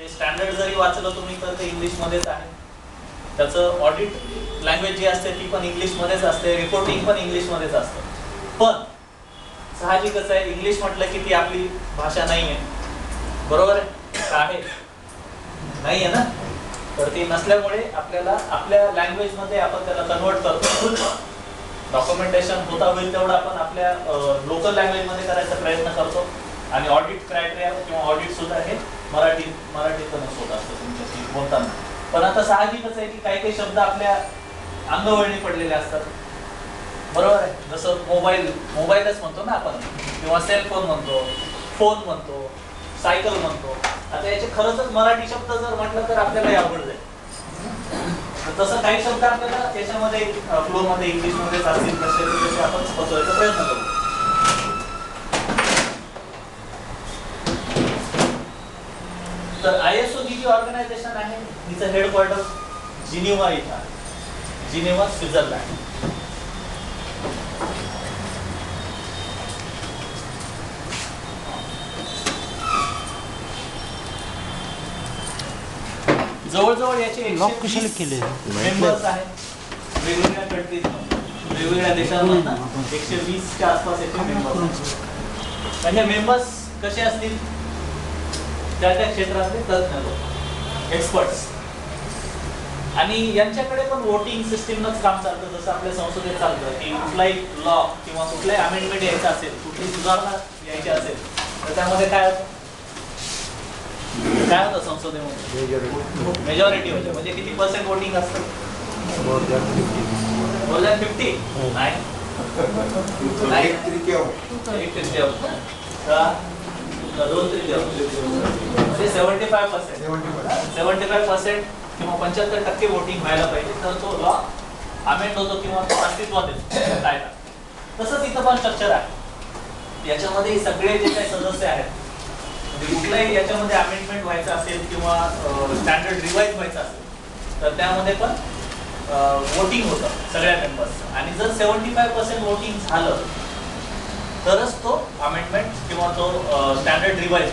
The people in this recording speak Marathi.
ते स्टँडर्ड जरी वाचलं तुम्ही तर ते इंग्लिशमध्येच आहे. त्याचं ऑडिट लँग्वेज जी असते ती पण इंग्लिशमध्येच असते, रिपोर्टिंग पण इंग्लिशमध्येच असतं. पण साहजिकच आहे, इंग्लिश म्हटलं की ती आपली भाषा नाही आहे, बरोबर आहे? नाही आहे ना. तर ती नसल्यामुळे आपल्याला आपल्या लँग्वेजमध्ये आपण त्याला कन्वर्ट करतो. डॉक्युमेंटेशन होता होईल तेवढं आपण आपल्या लोकल लँग्वेजमध्ये करायचा प्रयत्न करतो. आणि ऑडिट क्रायटेरिया किंवा ऑडिट सुद्धा हे मराठीतूनच होत असतं तुमच्याशी बोलताना. पण आता साहजिकच आहे की काही काही शब्द आपल्या अंगवळणी पडलेले असतात, बरोबर आहे? जसं मोबाईलच म्हणतो ना आपण, किंवा सेलफोन म्हणतो, फोन म्हणतो, सायकल म्हणतो. आता याचे खरंच मराठी शब्द जर म्हटलं तर आपल्याला अवघड जाईल. तसं काही शब्द आपल्याला त्याच्यामध्ये फ्लोमध्ये इंग्लिशमध्येच असतील, तसे आपण पोहोचवायचा प्रयत्न करू. तर ISO जी ऑर्गनायझेशन आहे तिचं हेडक्वार्टर जिनिव्हा इथं आहे, जिनिव्हा स्वित्झर्लंड. जवळजवळ याचे 120 मेंबर्स आहेत वेगवेगळ्या कंट्रीज मध्ये, वेगवेगळ्या देशांमधून 120च्या आसपास याचे मेंबर्स आहेत. म्हणजे मेंबर्स कसे असतील, त्या त्या क्षेत्रातले तज्ञ लोक, एक्सपर्ट्स. आणि यांच्याकडे पण वोटिंग सिस्टीमनंच काम चालतं, जसं आपल्या संसदेत चालतं की कुठलाही लॉ किंवा कुठलाही अमेंडमेंट यायचा असेल, कुठली सुधारणा यायची असेल तर त्यामध्ये काय होतं संसदेमध्ये? मेजॉरिटी होते. म्हणजे किती % वोटिंग असतं? more than 50? नाही, एक तृतीयांश, दोन तृतीयांश, म्हणजे 75% किंवा 75% वोटिंग व्हायला पाहिजे तर तो लॉ अमेंड होतो किंवा तो अस्तित्वात येतो कायदा. तसंच इथं पण स्ट्रक्चर आहे. याच्यामध्ये सगळे जे काही सदस्य आहेत, म्हणजे कुठलाही याच्यामध्ये अमेंडमेंट व्हायचं असेल किंवा स्टँडर्ड रिवाइज व्हायचं असेल तर त्यामध्ये पण वोटिंग होतं सगळ्या मेंबर्स. आणि जर 75% वोटिंग झालं तरच तो अमेंडमेंट किंवा तो स्टँडर्ड रिवाइज